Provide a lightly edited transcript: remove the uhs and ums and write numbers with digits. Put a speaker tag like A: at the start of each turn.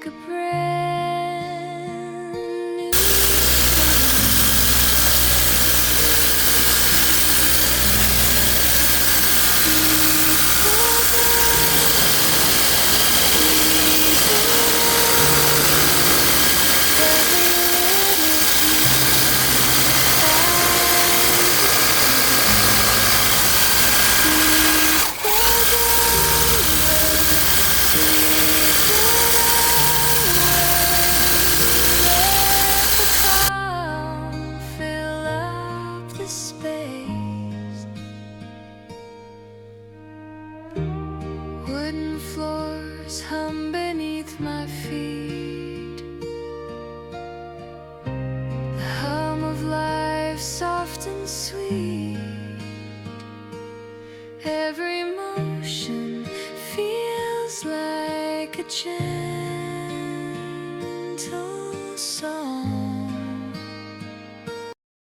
A: a brand new wooden floors hum beneath my feet. The hum of life soft and sweet. Every motion feels like a gentle song.